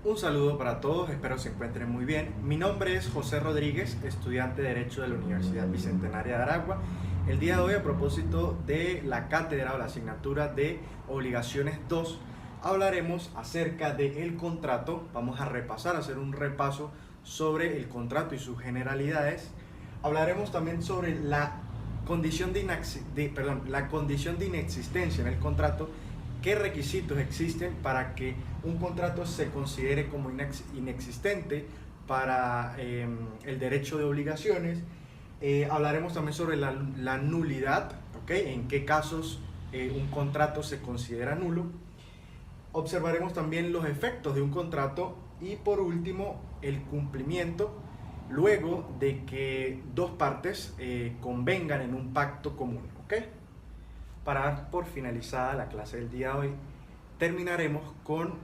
Un saludo para todos, espero se encuentren muy bien. Mi nombre es José Rodríguez, estudiante de Derecho de la Universidad Bicentenaria de Aragua. El día de hoy, a propósito de la cátedra o la asignatura de Obligaciones 2, hablaremos acerca del contrato. Vamos a repasar, hacer un repaso sobre el contrato y sus generalidades. Hablaremos también sobre la condición la condición de inexistencia en el contrato. ¿Qué requisitos existen para que un contrato se considere como inexistente para el derecho de obligaciones? Hablaremos también sobre la nulidad, ¿ok? En qué casos un contrato se considera nulo. Observaremos también los efectos de un contrato y por último el cumplimiento luego de que dos partes convengan en un pacto común, ¿ok? Para dar por finalizada la clase del día de hoy, terminaremos con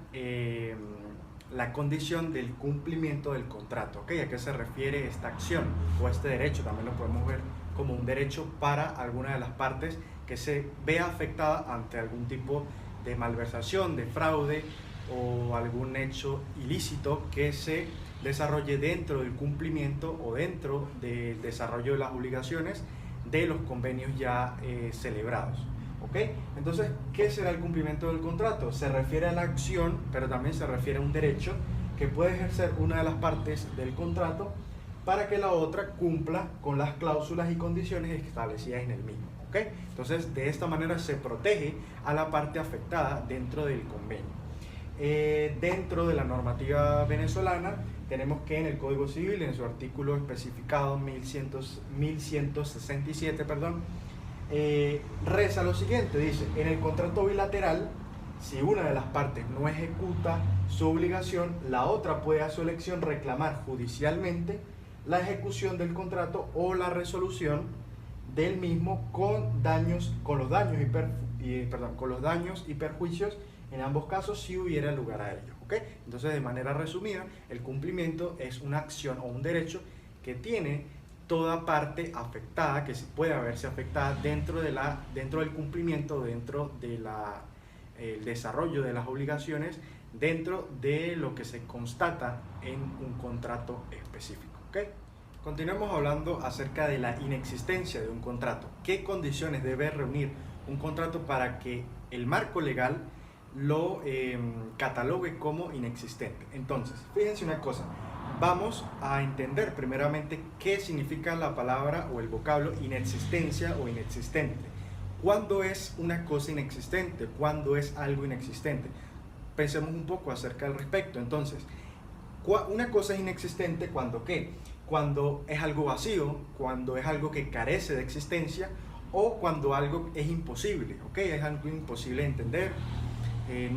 la condición del cumplimiento del contrato. ¿Okay? ¿A qué se refiere esta acción o este derecho? También lo podemos ver como un derecho para alguna de las partes que se vea afectada ante algún tipo de malversación, de fraude o algún hecho ilícito que se desarrolle dentro del cumplimiento o dentro del desarrollo de las obligaciones de los convenios ya celebrados. ¿Okay? Entonces, ¿qué será el cumplimiento del contrato? Se refiere a la acción, pero también se refiere a un derecho que puede ejercer una de las partes del contrato para que la otra cumpla con las cláusulas y condiciones establecidas en el mismo. ¿Okay? Entonces, de esta manera se protege a la parte afectada dentro del convenio. Dentro de la normativa venezolana, tenemos que en el Código Civil, en su artículo especificado 1167, reza lo siguiente, dice: en el contrato bilateral, si una de las partes no ejecuta su obligación, la otra puede a su elección reclamar judicialmente la ejecución del contrato o la resolución del mismo con los daños y perjuicios en ambos casos si hubiera lugar a ello. ¿Okay? Entonces, de manera resumida, el cumplimiento es una acción o un derecho que tiene toda parte afectada, que puede haberse afectada dentro del cumplimiento, dentro del desarrollo de las obligaciones, dentro de lo que se constata en un contrato específico. ¿Okay? Continuamos hablando acerca de la inexistencia de un contrato. ¿Qué condiciones debe reunir un contrato para que el marco legal lo catalogue como inexistente? Entonces, fíjense una cosa. Vamos a entender primeramente qué significa la palabra o el vocablo inexistencia o inexistente. ¿Cuándo es una cosa inexistente? ¿Cuándo es algo inexistente? Pensemos un poco acerca al respecto. Entonces, una cosa es inexistente cuando ¿qué? Cuando es algo vacío, cuando es algo que carece de existencia o cuando algo es imposible, ¿ok? Es algo imposible de entender,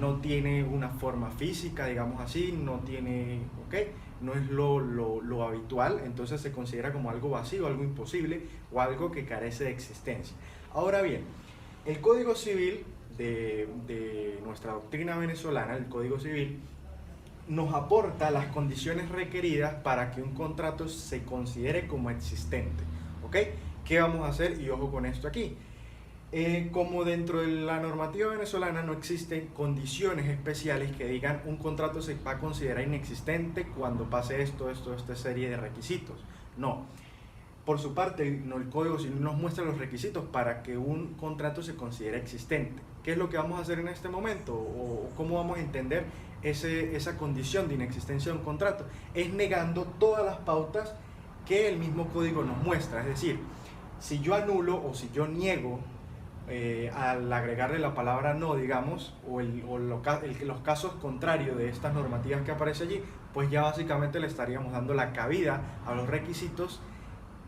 no tiene una forma física, digamos así, no tiene, ¿ok? No es lo habitual, entonces se considera como algo vacío, algo imposible o algo que carece de existencia. Ahora bien, el Código Civil de nuestra doctrina venezolana, el Código Civil, nos aporta las condiciones requeridas para que un contrato se considere como existente. ¿Ok? ¿Qué vamos a hacer? Y ojo con esto aquí. Como dentro de la normativa venezolana no existen condiciones especiales que digan un contrato se va a considerar inexistente cuando pase esta serie de requisitos. No. Por su parte, el Código Civil nos muestra los requisitos para que un contrato se considere existente. ¿Qué es lo que vamos a hacer en este momento? ¿O cómo vamos a entender esa condición de inexistencia de un contrato? Es negando todas las pautas que el mismo código nos muestra. Es decir, si yo anulo o si yo niego al agregarle la palabra no, digamos, los casos contrarios de estas normativas que aparece allí, pues ya básicamente le estaríamos dando la cabida a los requisitos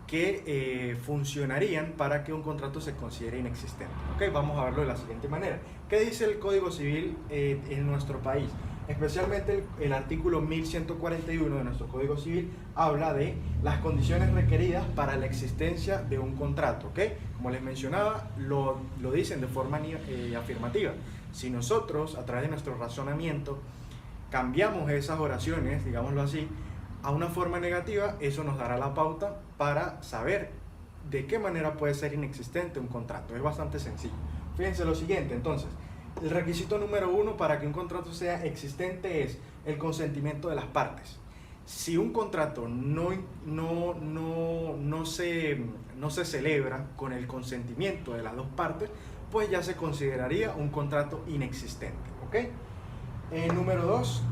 que funcionarían para que un contrato se considere inexistente. ¿Okay? Vamos a verlo de la siguiente manera. ¿Qué dice el Código Civil en nuestro país? Especialmente el artículo 1141 de nuestro Código Civil habla de las condiciones requeridas para la existencia de un contrato. ¿Okay? Como les mencionaba, lo dicen de forma afirmativa. Si nosotros, a través de nuestro razonamiento, cambiamos esas oraciones, digámoslo así, a una forma negativa, eso nos dará la pauta para saber de qué manera puede ser inexistente un contrato. Es bastante sencillo. Fíjense lo siguiente, entonces, el requisito número 1 para que un contrato sea existente es el consentimiento de las partes. Si un contrato no se celebra con el consentimiento de las dos partes, pues ya se consideraría un contrato inexistente, ¿ok? Número 2,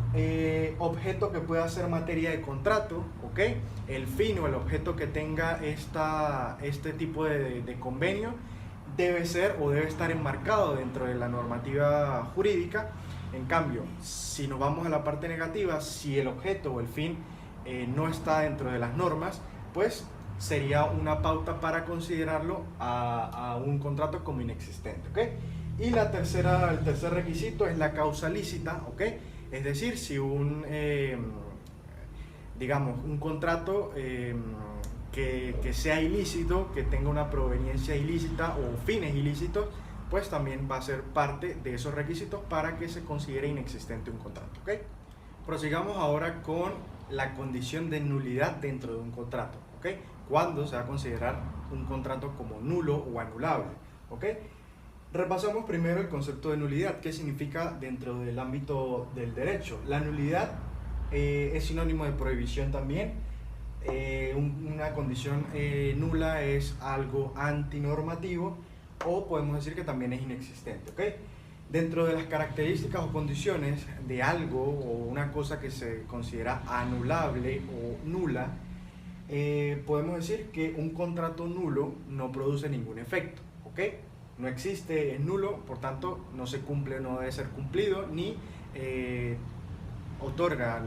objeto que pueda ser materia de contrato, ¿ok? El fin o el objeto que tenga este tipo de convenio debe estar enmarcado dentro de la normativa jurídica. En cambio, si nos vamos a la parte negativa, si el objeto o el fin no está dentro de las normas, pues sería una pauta para considerarlo a un contrato como inexistente, ¿ok? Y el tercer requisito es la causa lícita, ¿ok? Es decir, si digamos, un contrato que sea ilícito, que tenga una proveniencia ilícita o fines ilícitos, pues también va a ser parte de esos requisitos para que se considere inexistente un contrato, ¿ok? Prosigamos ahora con la condición de nulidad dentro de un contrato, ¿ok? ¿Cuándo se va a considerar un contrato como nulo o anulable? ¿Ok? Repasamos primero el concepto de nulidad. ¿Qué significa dentro del ámbito del derecho? La nulidad es sinónimo de prohibición también. Una condición nula es algo antinormativo, o podemos decir que también es inexistente, ¿ok? Dentro de las características o condiciones de algo o una cosa que se considera anulable o nula, podemos decir que un contrato nulo no produce ningún efecto, ¿ok? No existe, es nulo, por tanto no se cumple, no debe ser cumplido, ni otorga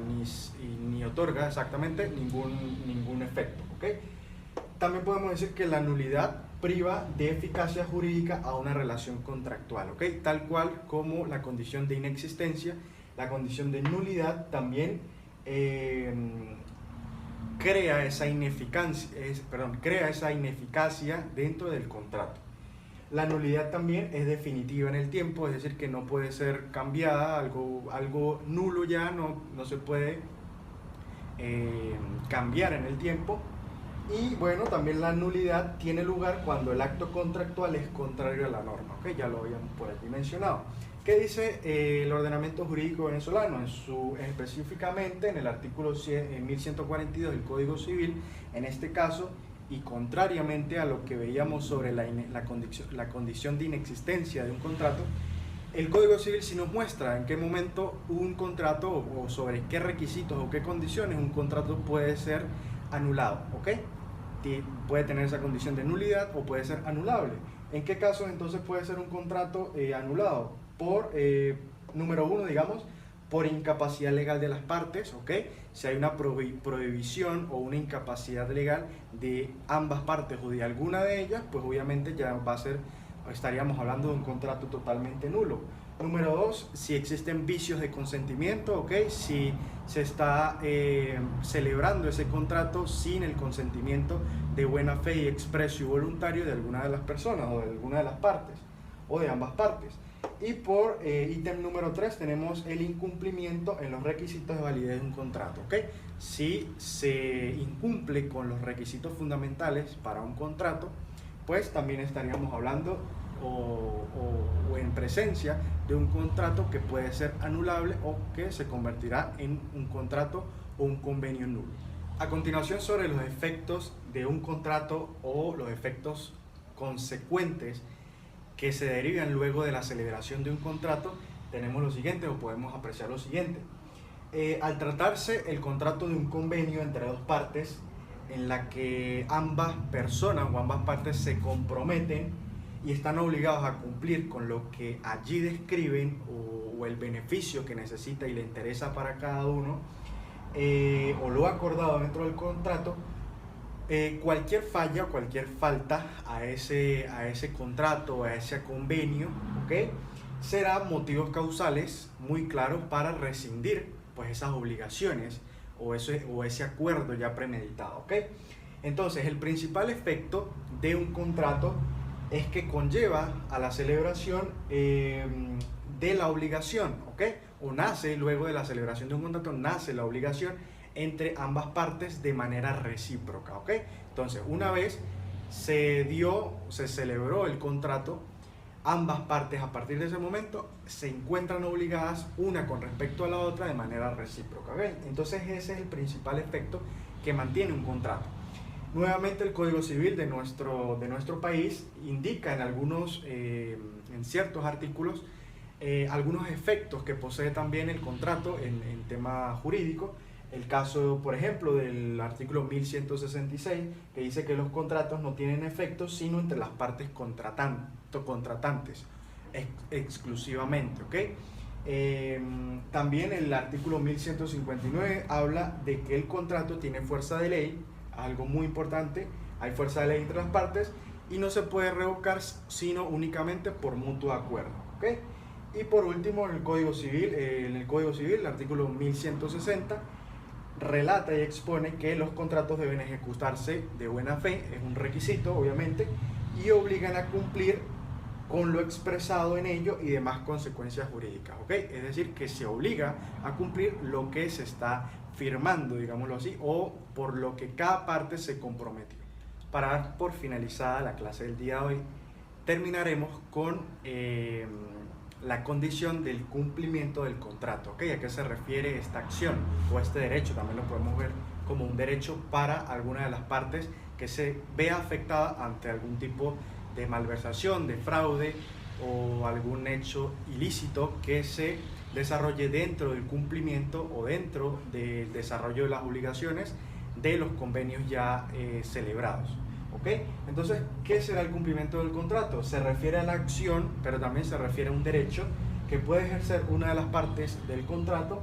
exactamente ningún efecto, ¿ok? También podemos decir que la nulidad priva de eficacia jurídica a una relación contractual, ¿ok? Tal cual como la condición de inexistencia, la condición de nulidad también crea esa ineficacia dentro del contrato. La nulidad también es definitiva en el tiempo, es decir, que no puede ser cambiada, algo nulo ya no se puede cambiar en el tiempo. Y bueno, también la nulidad tiene lugar cuando el acto contractual es contrario a la norma, ¿ok? Ya lo habíamos por aquí mencionado. ¿Qué dice el ordenamiento jurídico venezolano? Específicamente en el artículo 1142 del Código Civil, en este caso, y contrariamente a lo que veíamos sobre la condición de inexistencia de un contrato, el Código Civil sí nos muestra en qué momento un contrato o sobre qué requisitos o qué condiciones un contrato puede ser anulado, ¿ok? Puede tener esa condición de nulidad o puede ser anulable. ¿En qué casos entonces puede ser un contrato anulado? Por, número uno, digamos, por incapacidad legal de las partes, ¿ok? Si hay una prohibición o una incapacidad legal de ambas partes o de alguna de ellas, pues obviamente ya estaríamos hablando de un contrato totalmente nulo. Número dos, si existen vicios de consentimiento, ¿ok? Si se está celebrando ese contrato sin el consentimiento de buena fe y expreso y voluntario de alguna de las personas o de alguna de las partes o de ambas partes. Y por ítem número 3 tenemos el incumplimiento en los requisitos de validez de un contrato, ¿ok? Si se incumple con los requisitos fundamentales para un contrato, pues también estaríamos hablando o en presencia de un contrato que puede ser anulable o que se convertirá en un contrato o un convenio nulo. A continuación, sobre los efectos de un contrato o los efectos consecuentes que se derivan luego de la celebración de un contrato, tenemos lo siguiente, o podemos apreciar lo siguiente. Al tratarse el contrato de un convenio entre dos partes, en la que ambas personas o ambas partes se comprometen y están obligados a cumplir con lo que allí describen o el beneficio que necesita y le interesa para cada uno, o lo acordado dentro del contrato, cualquier falla o cualquier falta a ese contrato, a ese convenio, ¿okay? Será motivos causales muy claros para rescindir pues esas obligaciones o ese acuerdo ya premeditado, ¿ok? Entonces, el principal efecto de un contrato es que conlleva a la celebración de la obligación, ¿ok? O nace, luego de la celebración de un contrato, nace la obligación entre ambas partes de manera recíproca, ¿ok? Entonces, una vez se celebró el contrato, ambas partes a partir de ese momento se encuentran obligadas una con respecto a la otra de manera recíproca, ¿okay? Entonces ese es el principal efecto que mantiene un contrato. Nuevamente el Código Civil de nuestro país indica en ciertos artículos algunos efectos que posee también el contrato en tema jurídico. El caso, por ejemplo, del artículo 1166, que dice que los contratos no tienen efectos sino entre las partes contratantes exclusivamente, ¿ok? También el artículo 1159 habla de que el contrato tiene fuerza de ley, algo muy importante, hay fuerza de ley entre las partes y no se puede revocar sino únicamente por mutuo acuerdo, ¿ok? Y por último, en el Código Civil, el artículo 1160, relata y expone que los contratos deben ejecutarse de buena fe, es un requisito obviamente, y obligan a cumplir con lo expresado en ello y demás consecuencias jurídicas, ¿ok? Es decir, que se obliga a cumplir lo que se está firmando, digámoslo así, o por lo que cada parte se comprometió. Para dar por finalizada la clase del día de hoy, terminaremos con la condición del cumplimiento del contrato, ¿ok? ¿A qué se refiere esta acción o este derecho? También lo podemos ver como un derecho para alguna de las partes que se vea afectada ante algún tipo de malversación, de fraude o algún hecho ilícito que se desarrolle dentro del cumplimiento o dentro del desarrollo de las obligaciones de los convenios ya celebrados. ¿Ok? Entonces, ¿qué será el cumplimiento del contrato? Se refiere a la acción, pero también se refiere a un derecho que puede ejercer una de las partes del contrato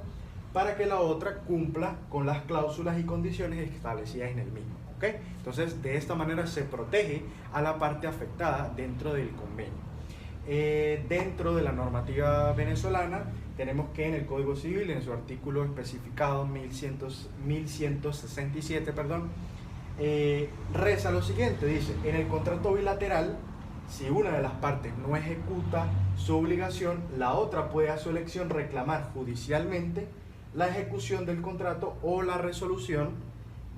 para que la otra cumpla con las cláusulas y condiciones establecidas en el mismo. ¿Ok? Entonces, de esta manera se protege a la parte afectada dentro del convenio. Dentro de la normativa venezolana, tenemos que en el Código Civil, en su artículo especificado 1167, reza lo siguiente, dice: en el contrato bilateral, si una de las partes no ejecuta su obligación, la otra puede a su elección reclamar judicialmente la ejecución del contrato o la resolución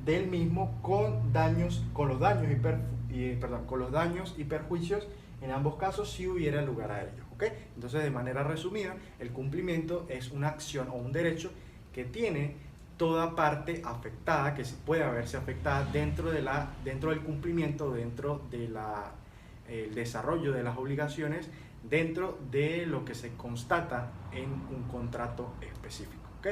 del mismo con los daños y perjuicios en ambos casos si hubiera lugar a ello, ¿ok? Entonces, de manera resumida, el cumplimiento es una acción o un derecho que tiene toda parte afectada, que puede haberse afectada dentro del cumplimiento, dentro del desarrollo de las obligaciones, dentro de lo que se constata en un contrato específico, ¿ok?